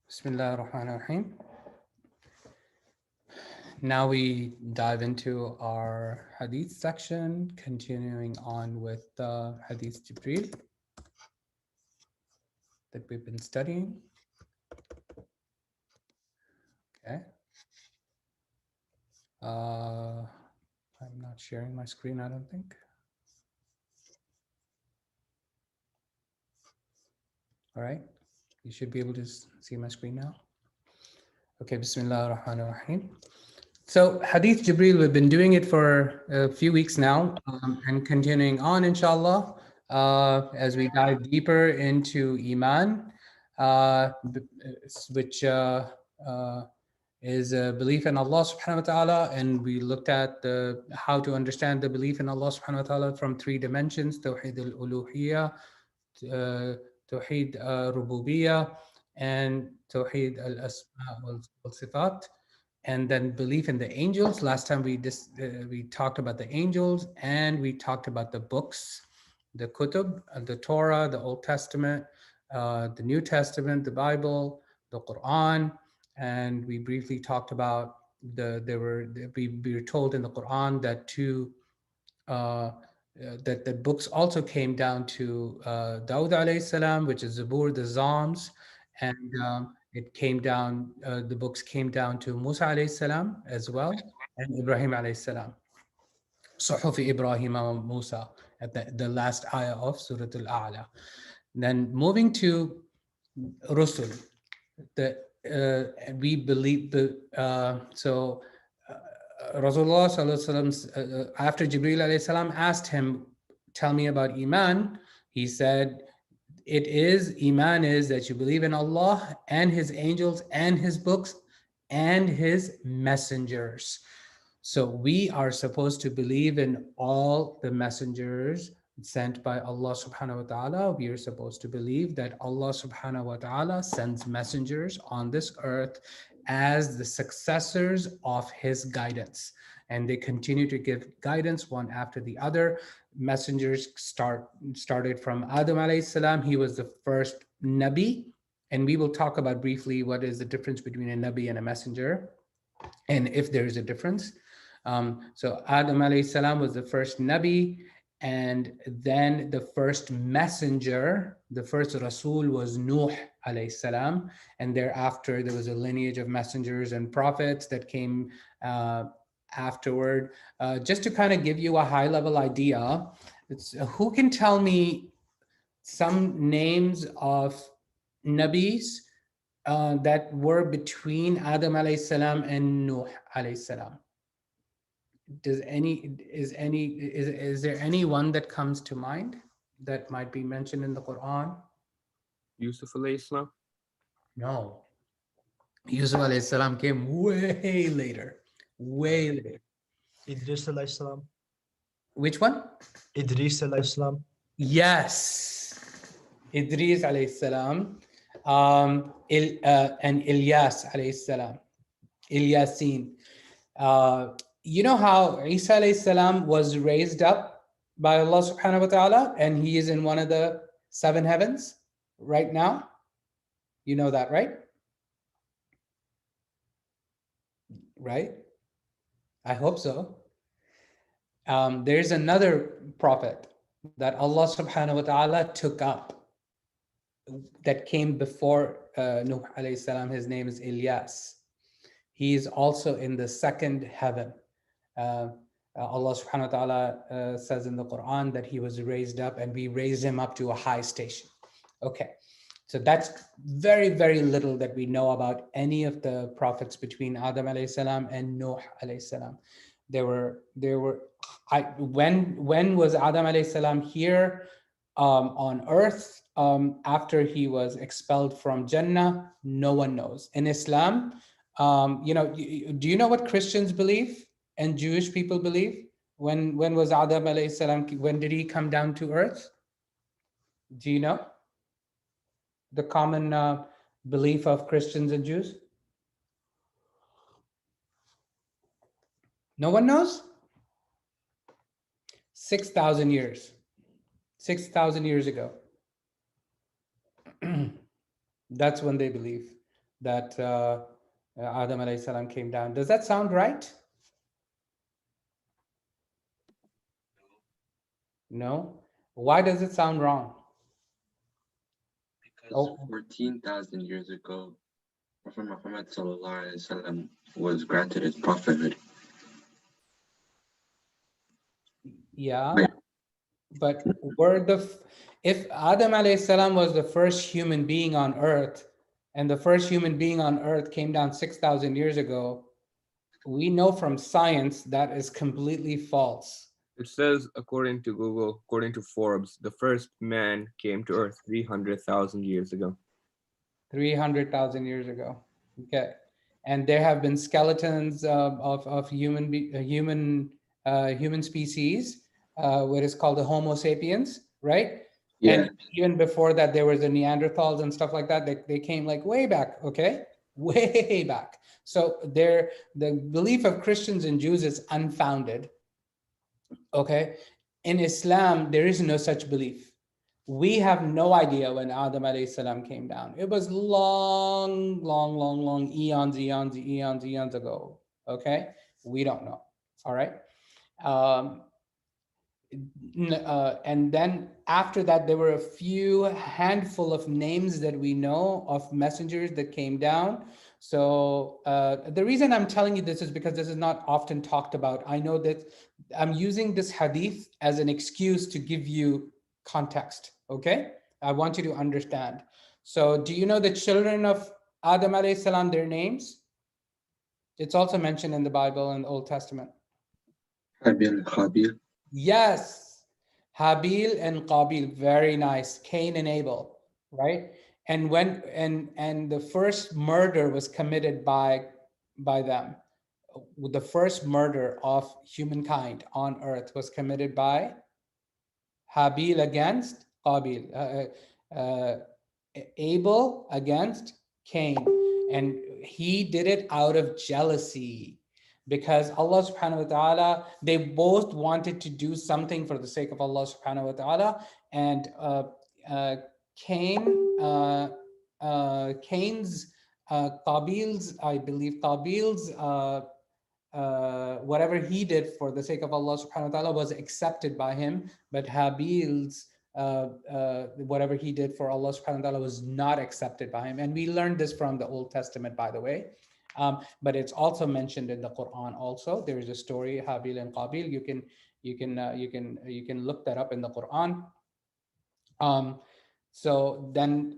Bismillah ar-Rahman ar-Rahim. Now we dive into our Hadith section, continuing on with the Hadith Jibril that we've been studying. Okay. I'm not sharing my screen, I don't think. All right. You should be able to see my screen now. Okay, Bismillah ar-Rahman ar-Rahim. So Hadith Jibril, we've been doing it for a few weeks now and continuing on, inshallah, as we dive deeper into Iman, which is a belief in Allah subhanahu wa ta'ala. And we looked at how to understand the belief in Allah subhanahu wa ta'ala from three dimensions: Tawheed al-Uluhiyya, Tawheed Rububiyyah, and Tawheed al-Asma wal-Sifat. And then belief in the angels. Last time we talked about the angels, and we talked about the books, the kutub, the Torah, the Old Testament, the New Testament, the Bible, the Quran. And we briefly talked about we were told in the Quran that that books also came down to Dawud alayhi salam, which is Zabur, the Psalms, and it came down. The books came down to Musa alayhi salam as well, and Ibrahim alayhi salam. Suhuf Ibrahim wa Musa at the last ayah of Surah Al-A'la. Then moving to Rusul, we believe Rasulullah after Jibril alayhi salam asked him, tell me about Iman, he said, Iman is that you believe in Allah and His angels and His books and His messengers. So we are supposed to believe in all the messengers sent by Allah subhanahu wa ta'ala. We are supposed to believe that Allah subhanahu wa ta'ala sends messengers on this earth as the successors of His guidance. And they continue to give guidance one after the other. Messengers started from Adam alayhi salam. He was the first Nabi. And we will talk about briefly what is the difference between a Nabi and a messenger, and if there is a difference. So Adam alayhi salam was the first Nabi, and then the first messenger, the first Rasul was Nuh alayhi salam, and thereafter there was a lineage of messengers and prophets that came afterward. Just to kind of give you a high level idea, who can tell me some names of Nabis that were between Adam alayhi salam and Nuh alayhi salam? Is there any one that comes to mind that might be mentioned in the Quran? Yusuf alayhi salam? No. Yusuf alayhi salam came way later. Way later. Idris alayhi salam. Which one? Idris alayhi salam. Yes. Idris alayhi salam. And Ilyas alayhi salam. Ilyasin. You know how Isa alayhi salam was raised up by Allah subhanahu wa ta'ala, and he is in one of the 7 heavens right now? You know that, right? Right? I hope so. There's another prophet that Allah subhanahu wa ta'ala took up that came before Nuh alayhi salam. His name is Ilyas. He is also in the 2nd heaven. Allah subhanahu wa ta'ala says in the Quran that he was raised up, and we raised him up to a high station. Okay, so that's very, very little that we know about any of the prophets between Adam alayhi salam and Nuh alayhi salam. When was Adam alayhi salam here on earth after he was expelled from Jannah? No one knows. In Islam, do you know what Christians believe and Jewish people believe? When was Adam alayhi salam, when did he come down to earth? Do you know the common belief of Christians and Jews? No one knows? 6,000 years. 6,000 years ago. That's when they believe. that Adam alayhi salam came down. Does that sound right? No. Why does it sound wrong? Because Oh. 14,000 years ago, Prophet Muhammad ﷺ was granted his prophethood. Yeah, Wait. but if Adam alayhi salam was the first human being on earth, and the first human being on earth came down 6,000 years ago, we know from science that is completely false. It says, according to Google, according to Forbes, the first man came to Earth 300,000 years ago. 300,000 years ago. Okay. And there have been skeletons of human species, what is called the Homo sapiens, right? Yeah. And even before that, there was the Neanderthals and stuff like that. They came like way back, okay? Way back. So the belief of Christians and Jews is unfounded, okay? In Islam, there is no such belief. We have no idea when Adam alayhi salam came down. It was long, long, long, long, eons ago. Okay, we don't know. All right. And then after that, there were a few handful of names that we know of messengers that came down. So the reason I'm telling you this is because this is not often talked about. I know that I'm using this hadith as an excuse to give you context. Okay, I want you to understand. So do you know the children of Adam alayhi salam, their names? It's also mentioned in the Bible and the Old Testament. Habil, Khabil. Yes, Habil and Qabil, very nice. Cain and Abel, right? And when and the first murder was committed by them. The first murder of humankind on earth was committed by Habil against Qabil, Abel against Cain, and he did it out of jealousy, because Allah subhanahu wa ta'ala, they both wanted to do something for the sake of Allah subhanahu wa ta'ala, and Cain's Qabil's, I believe Qabil's whatever he did for the sake of Allah subhanahu wa ta'ala was accepted by him, but Habil's whatever he did for Allah subhanahu wa ta'ala was not accepted by him. And we learned this from the Old Testament, by the way. But it's also mentioned in the Quran also. There is a story, Habil and Qabil. You can look that up in the Quran. So then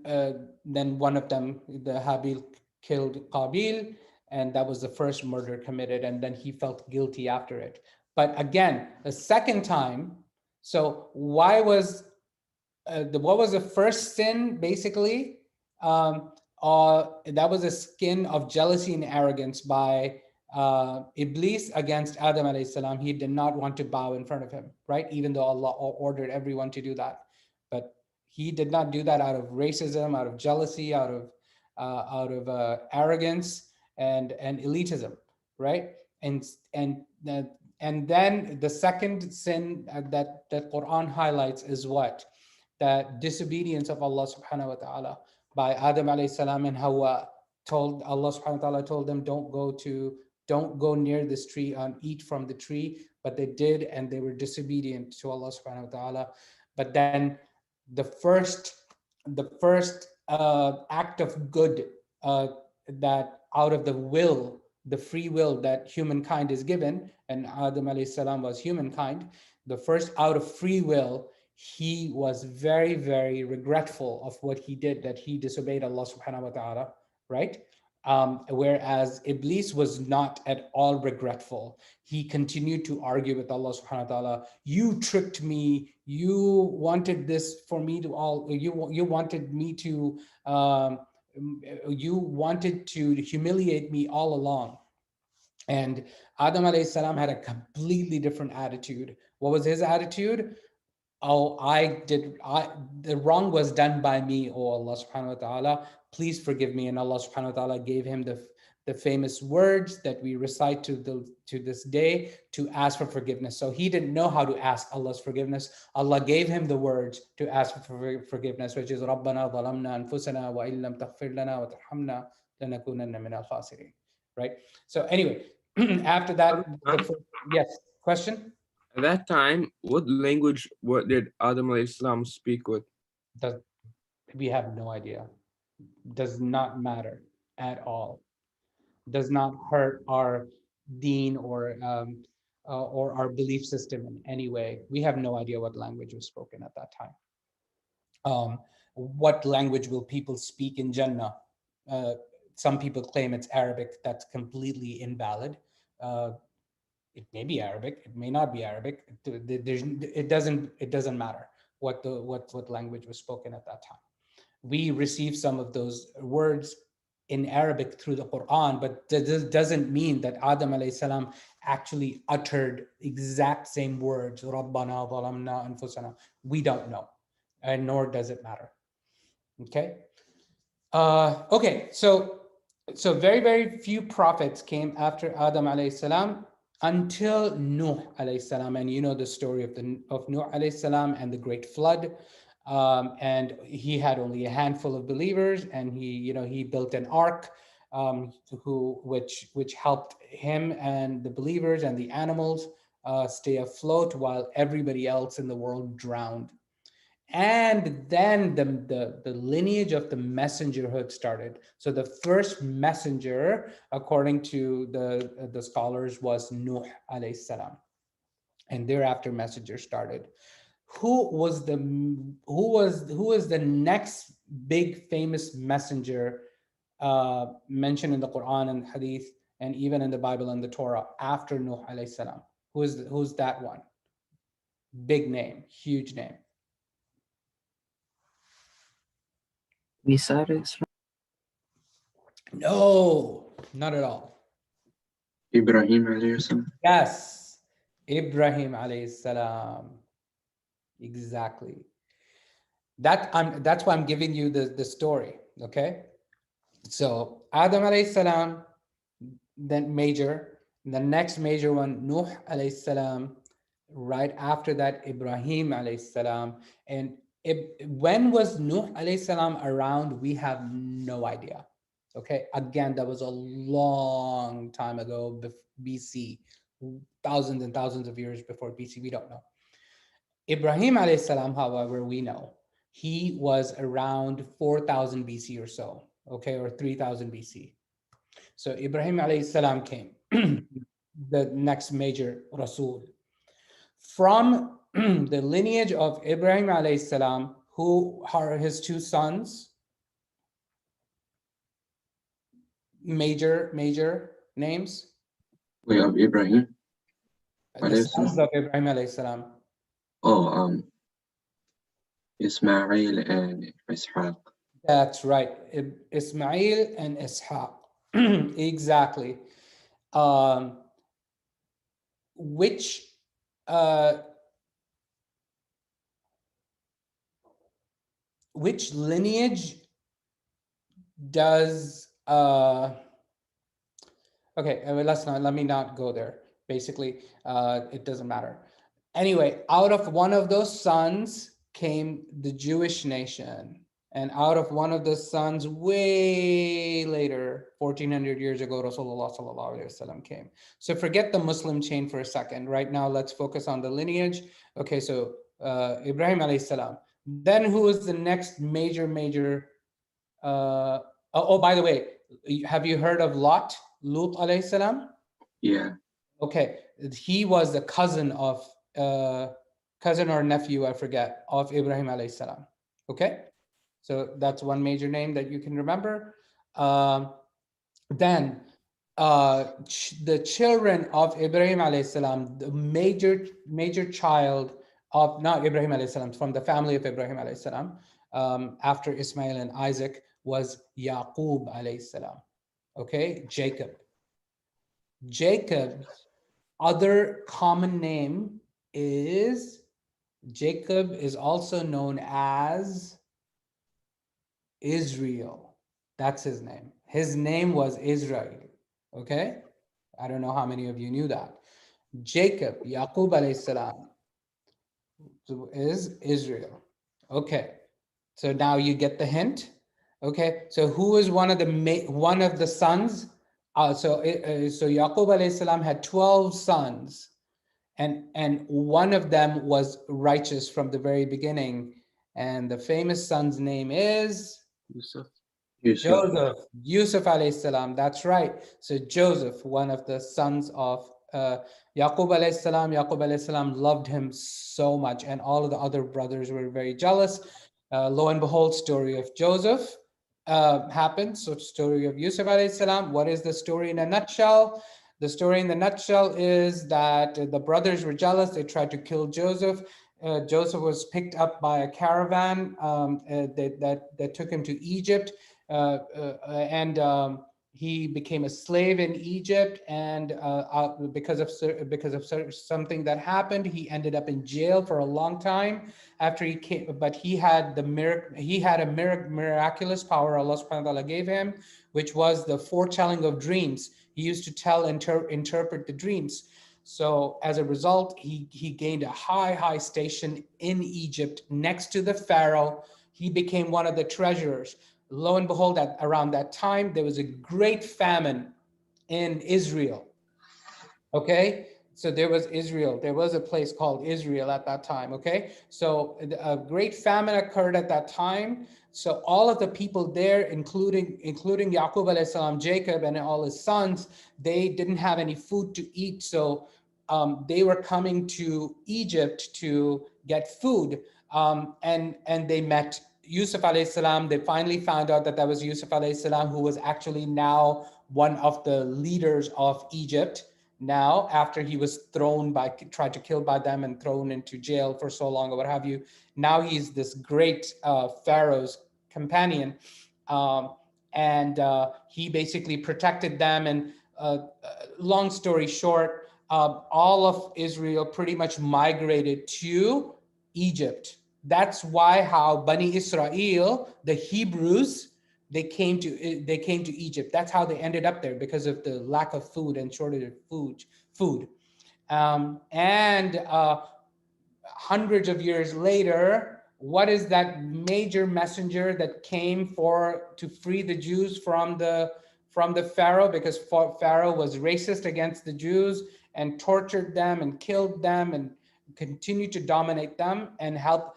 one of them, the Habil, killed Qabil, and that was the first murder committed, and then he felt guilty after it. But again, the second time, so why was what was the first sin basically? That was a skin of jealousy and arrogance by Iblis against Adam alayhi salam. He did not want to bow in front of him, right? Even though Allah ordered everyone to do that, but he did not do that out of racism, out of jealousy, out of arrogance and elitism, right? And then the second sin that Quran highlights is what? That disobedience of Allah subhanahu wa ta'ala by Adam alayhi salam and Hawa. Allah subhanahu wa ta'ala told them, don't go near this tree and eat from the tree, but they did, and they were disobedient to Allah subhanahu wa ta'ala. But then the first act of good that out of the free will that humankind is given, and Adam alayhi salam was humankind, the first out of free will, he was very, very regretful of what he did, that he disobeyed Allah subhanahu wa ta'ala, right? Whereas Iblis was not at all regretful. He continued to argue with Allah subhanahu wa ta'ala. You tricked me. You wanted this for me to all, you wanted me to, you wanted to humiliate me all along. And Adam alayhi salam had a completely different attitude. What was his attitude? Oh, the wrong was done by me, oh Allah subhanahu wa ta'ala, please forgive me. And Allah subhanahu wa ta'ala gave him the famous words that we recite to this day to ask for forgiveness. So he didn't know how to ask Allah's forgiveness. Allah gave him the words to ask for forgiveness, which is رَبَّنَا ظَلَمْنَا أَنفُسَنَا وَإِن لَمْ تَغْفِرْ لَنَا وَتَرْحَمْنَا لَنَكُونَنَّ مِنَ الْخَاسِرِينَ. Right? So anyway, after that, yes, question? At that time, what language did Adam alayhi salam speak with? We have no idea. Does not matter at all. Does not hurt our deen or our belief system in any way. We have no idea what language was spoken at that time. What language will people speak in Jannah? Some people claim it's Arabic. That's completely invalid. It may be Arabic. It may not be Arabic. It doesn't matter what language was spoken at that time. We receive some of those words in Arabic through the Quran, but this doesn't mean that Adam alayhi salam actually uttered exact same words. Rabbana zalamna anfusana. We don't know, and nor does it matter. Okay. Okay. So very few prophets came after Adam alayhi salam until Nuh alayhi salam, and you know the story of Nuh alayhi salam and the great flood. And he had only a handful of believers, and he built an ark, which helped him and the believers and the animals stay afloat while everybody else in the world drowned. And then the lineage of the messengerhood started. So the first messenger, according to the scholars, was Nuh alayhi salam, and thereafter messengers started. Who was the next big famous messenger mentioned in the Quran and Hadith and even in the Bible and the Torah after Nuh alayhi salam? Who's that one? Big name, huge name. No, not at all. Ibrahim alayhi salam. Yes, Ibrahim alayhi salam. Exactly. That's why I'm giving you the story. Okay. So Adam alayhi salam, then major. The next major one, Nuh alayhi salam. Right after that, Ibrahim alayhi salam. And when was Nuh alayhi salam around? We have no idea. Okay. Again, that was a long time ago, BC, thousands and thousands of years before BC. We don't know. Ibrahim alayhi salam, however, we know he was around 4,000 BC or so, okay, or 3,000 BC. So Ibrahim alayhi salam came, the next major Rasul. From the lineage of Ibrahim alayhi salam, who are his two sons, major names? We have Ibrahim. The sons of Ibrahim alayhi salam. Oh, Ismail and Ishaq. That's right. Ismail and Ishaq. Exactly. Which lineage does okay, let me not go there. Basically, it doesn't matter. Anyway, out of one of those sons came the Jewish nation. And out of one of the sons, way later, 1400 years ago, Rasulullah sallallahu alaihi wasallam came. So forget the Muslim chain for a second. Right now, let's focus on the lineage. Okay, so Ibrahim alayhi salam. Then who is the next major? By the way, have you heard of Lut alayhi salam? Yeah. Okay, he was the cousin or nephew, I forget, of Ibrahim alayhi salam. Okay. So that's one major name that you can remember. Then the children of Ibrahim alayhi salam, the major child of, not Ibrahim alayhi salam, from the family of Ibrahim alayhi salam, after Ismail and Isaac, was Yaqub alayhi salam. Okay, Jacob's other common name is Jacob is also known as Israel. That's his name. His name was Israel. Okay. I don't know how many of you knew that. Jacob, Yaqub alayhi salam, is Israel. Okay. So now you get the hint. Okay, so who is one of the sons? So Yaqub alayhi salam had 12 sons, and one of them was righteous from the very beginning, and the famous son's name is Yusuf. Yusuf. Yusuf alayhi salam. That's right. So Joseph, one of the sons of Yaqub alayhi salam. Yaqub alayhi salam loved him so much, and all of the other brothers were very jealous. Lo and behold, story of Joseph happened. So story of Yusuf alayhi salam. What is the story in a nutshell? The story in the nutshell is that the brothers were jealous. They tried to kill Joseph. Joseph was picked up by a caravan that took him to Egypt. And he became a slave in Egypt, and because of something that happened, he ended up in jail for a long time. After he came, but he had a miraculous power Allah subhanahu wa ta'ala gave him, which was the foretelling of dreams. He used to interpret the dreams. So as a result, he gained a high station in Egypt next to the Pharaoh. He became one of the treasurers. Lo and behold, around that time, there was a great famine in Israel. Okay, so there was a place called Israel at that time. Okay, so a great famine occurred at that time. So all of the people there, including Yaqub alayhi salam, Jacob, and all his sons, they didn't have any food to eat. So they were coming to Egypt to get food, and they met Yusuf alayhi salam. They finally found out that was Yusuf alayhi salam, who was actually now one of the leaders of Egypt. Now, after he was tried to kill by them and thrown into jail for so long or what have you, now he's this great Pharaoh's companion. And he basically protected them. And long story short, all of Israel pretty much migrated to Egypt. That's why how Bani Israel, the Hebrews, they came to Egypt. That's how they ended up there, because of the lack of food and shortage of food. And hundreds of years later, what is that major messenger that came to free the Jews from the Pharaoh? Because Pharaoh was racist against the Jews and tortured them and killed them and continued to dominate them and have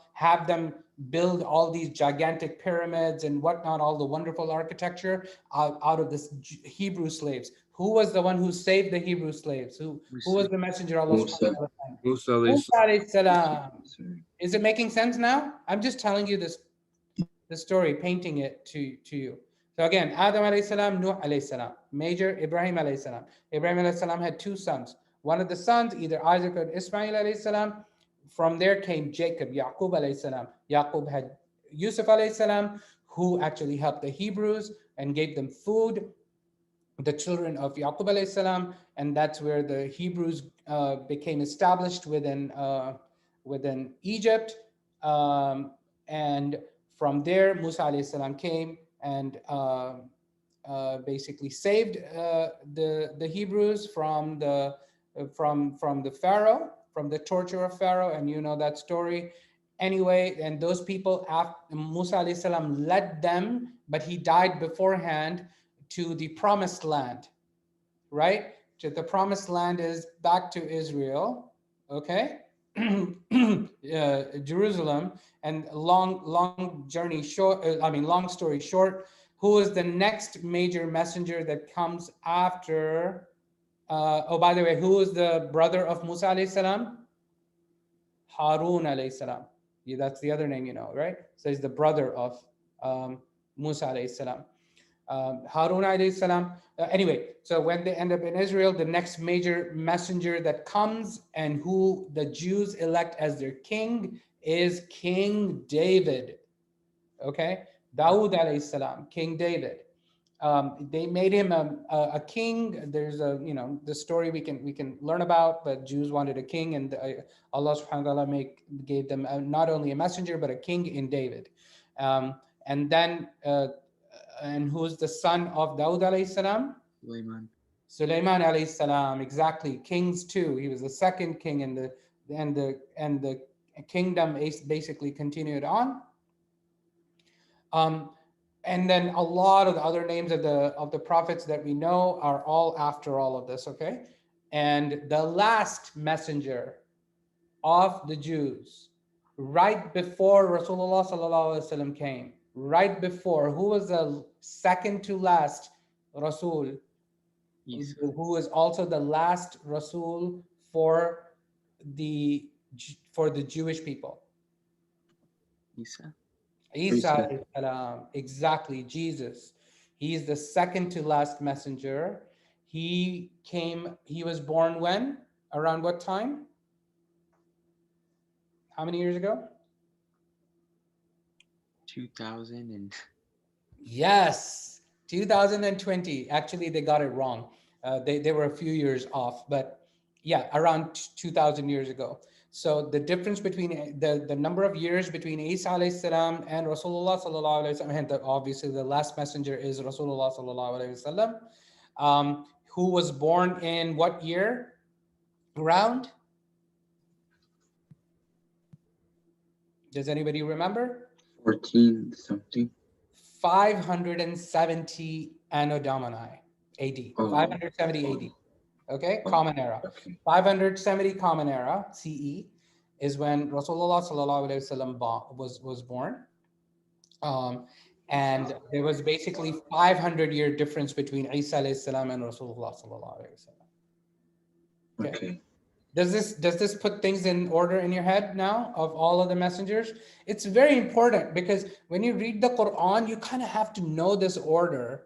them build all these gigantic pyramids and whatnot, all the wonderful architecture out of this Hebrew slaves. Who was the one who saved the Hebrew slaves? Who was the messenger of Allah? Musa. Musa alayhi salam. Sorry. Is it making sense now? I'm just telling you the story, painting it to you. So again, Adam alayhi salam, Nuh alayhi salam, major Ibrahim alayhi salam. Ibrahim alayhi salam had two sons. One of the sons, either Isaac or Ismail alayhi salam. From there came Jacob, Yaqub alayhi salam. Yaqub had Yusuf alayhi salam, who actually helped the Hebrews and gave them food, the children of Yaqub alayhi salam, and that's where the Hebrews became established within Egypt. And from there, Musa alayhi salam came and basically saved the Hebrews from the Pharaoh, from the torture of Pharaoh, and you know that story. Anyway, and those people, after Musa alayhi salam led them, but he died beforehand, to the promised land, right? To the promised land is back to Israel, okay? Jerusalem. And long story short, who is the next major messenger that comes after? Oh, by the way, who is the brother of Musa alayhi salam? Harun alayhi salam. Yeah, that's the other name, right? So he's the brother of Musa alayhi salam. Harun alayhi salam. Anyway, so when they end up in Israel, the next major messenger that comes and who the Jews elect as their king is King David. Okay, Dawood alayhi salam, King David. They made him a king. There's the story we can learn about, but Jews wanted a king, and Allah subhanahu wa ta'ala gave them not only a messenger but a king in David. And then and who's the son of Dawood alayhi salam? Sulaiman alayhi salam. Exactly, kings too. He was the second king, and the kingdom basically continued on. And then a lot of the other names of the prophets that we know are all after all of this, okay? And the last messenger of the Jews, right before Rasulullah sallallahu alaihi wasallam came, right before, who was the second to last Rasul, Isa. who was also the last Rasul for the Jewish people? Isa. Isa Isa. alayhi salam, exactly, Jesus. He is the second to last messenger. He was born when? Around what time? How many years ago? 2000 and Yes, 2020. Actually, they got it wrong. They were a few years off, but yeah, around 2000 years ago. So the difference between the number of years between Isa alayhi salam and Rasulullah sallallahu alayhi wasallam, and obviously the last messenger is Rasulullah sallallahu alayhi wasallam, who was born in what year? Around? Does anybody remember? 14 something. 570 Anno Domini AD. Oh, 570 oh, AD. Okay, oh, Common Era. okay. 570 Common Era CE is when Rasulullah sallallahu alaihi wasallam was born. And there was basically 500-year difference between Isa alayhi salam and Rasulullah sallallahu alaihi wasallam. Okay. Does this put things in order in your head now of all of the messengers? It's very important because when you read the Quran, you kind of have to know this order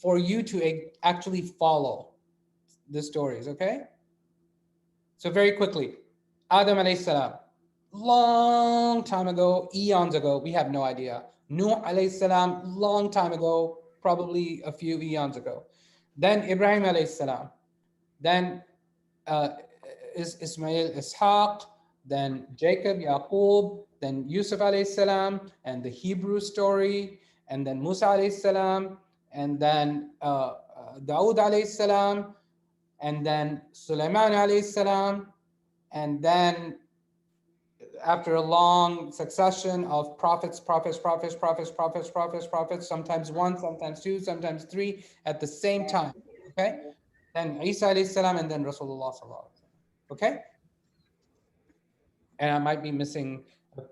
for you to actually follow the stories, okay? So very quickly, Adam alayhi salam, long time ago, eons ago, we have no idea. Nuh alayhi salam, long time ago, probably a few eons ago. Then Ibrahim alayhi salam, then Ismail, Ishaq, then Jacob, Yaqub, then Yusuf alayhi salam, and the Hebrew story, and then Musa alayhi salam, and then Dawood alayhi salam, and then Sulaiman alayhi salam, and then after a long succession of prophets, sometimes one, sometimes two, sometimes three at the same time, okay? Then Isa alayhi salam, and then Rasulullah sallallahu alaihi wasallam, okay? And I might be missing,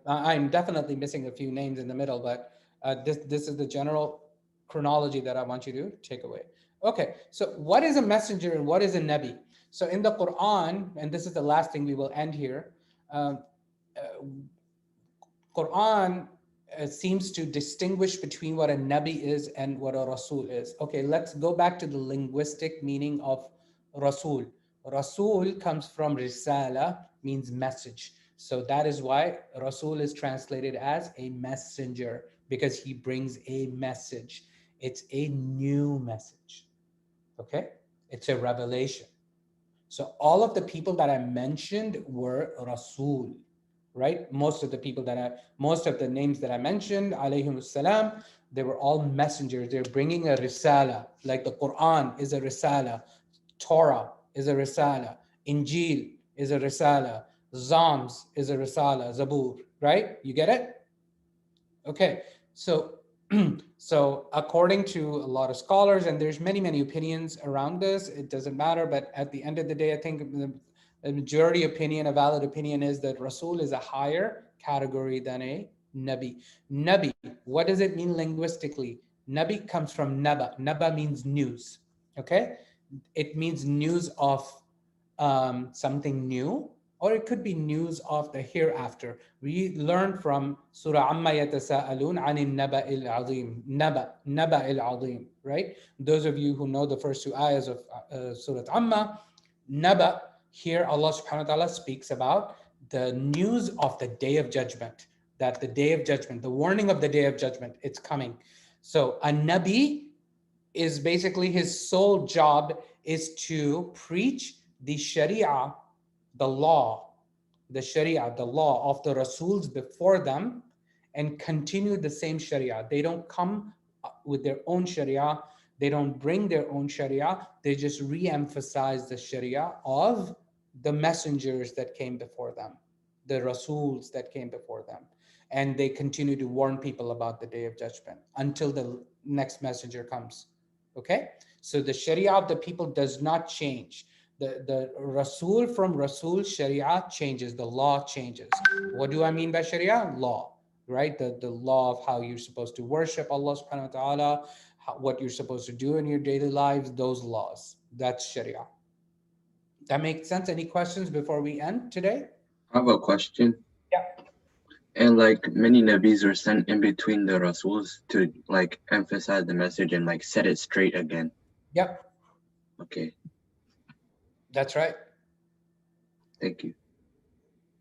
I'm definitely missing a few names in the middle, but this is the general chronology that I want you to take away. Okay, so what is a messenger and what is a Nabi? So in the Quran, and this is the last thing we will end here, Quran seems to distinguish between what a Nabi is and what a Rasul is. Okay, let's go back to the linguistic meaning of Rasul. Rasul comes from Risala, means message. So that is why Rasul is translated as a messenger, because he brings a message. It's a new message, okay? It's a revelation. So all of the people that I mentioned were Rasul, right? Most of the names that I mentioned, alayhim salam, they were all messengers. They're bringing a risala, like the Quran is a risala, Torah is a risala, Injil is a risala, Psalms is a risala, Zabur, right? You get it? Okay, so so according to a lot of scholars, and there's many opinions around this, it doesn't matter, but at the end of the day, I think the majority opinion, a valid opinion, is that Rasul is a higher category than a Nabi. Nabi, what does it mean linguistically? Nabi comes from Naba. Naba means news, okay? It means news of something new, or it could be news of the hereafter. We learn from Surah Amma Yatasa'alun Anin Naba'il Azim. Naba'il Azim, right? Those of you who know the first two ayahs of Surah Amma, Naba, here Allah subhanahu wa ta'ala speaks about the news of the day of judgment, that the day of judgment, the warning of the day of judgment, it's coming. So a Nabi is basically, his sole job is to preach the Sharia, the law, the Sharia, the law of the Rasuls before them, and continue the same Sharia. They don't come with their own Sharia. They don't bring their own Sharia. They just re-emphasize the Sharia of the messengers that came before them, the Rasuls that came before them. and they continue to warn people about the day of judgment until the next messenger comes. Okay, so the sharia of the people does not change. The Rasul from Rasul sharia changes, the law changes. What do I mean by sharia? Law, right? The law of how you're supposed to worship Allah subhanahu wa ta'ala, what you're supposed to do in your daily lives, those laws. That's sharia. That makes sense? Any questions before we end today? I have a question. Yeah. And like many Nabis were sent in between the Rasuls to like emphasize the message and like set it straight again. Yep, Okay, that's right. thank you.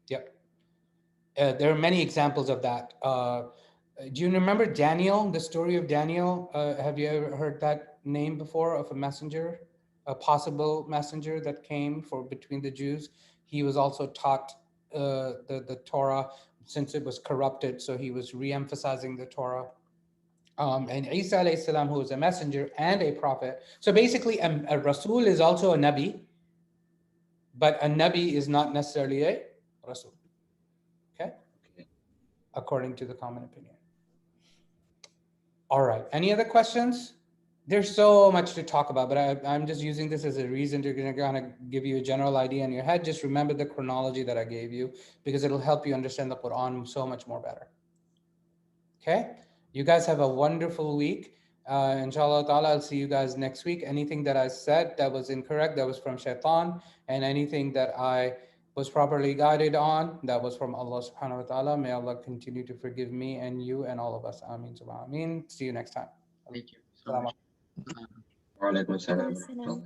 Yep. There are many examples of that. Do you remember Daniel, the story of Daniel? Have you ever heard that name before of a messenger, a possible messenger that came for between the Jews? He was also taught the Torah since it was corrupted, so he was re-emphasizing the Torah. And Isa alayhi salam, who was a messenger and a prophet. So basically, a Rasul is also a Nabi, but a Nabi is not necessarily a Rasul. Okay? According to the common opinion. All right. Any other questions? There's so much to talk about, but I'm just using this as a reason to kind of give you a general idea in your head. Just remember the chronology that I gave you, because it'll help you understand the Quran so much more better. Okay? You guys have a wonderful week. Inshallah ta'ala, I'll see you guys next week. Anything that I said that was incorrect, that was from shaitan, and anything that I was properly guided on, that was from Allah subhanahu wa ta'ala. May Allah continue to forgive me and you and all of us. Ameen. Ameen. See you next time. Thank you so Salaam much. Wa alaikum salam. Assalam.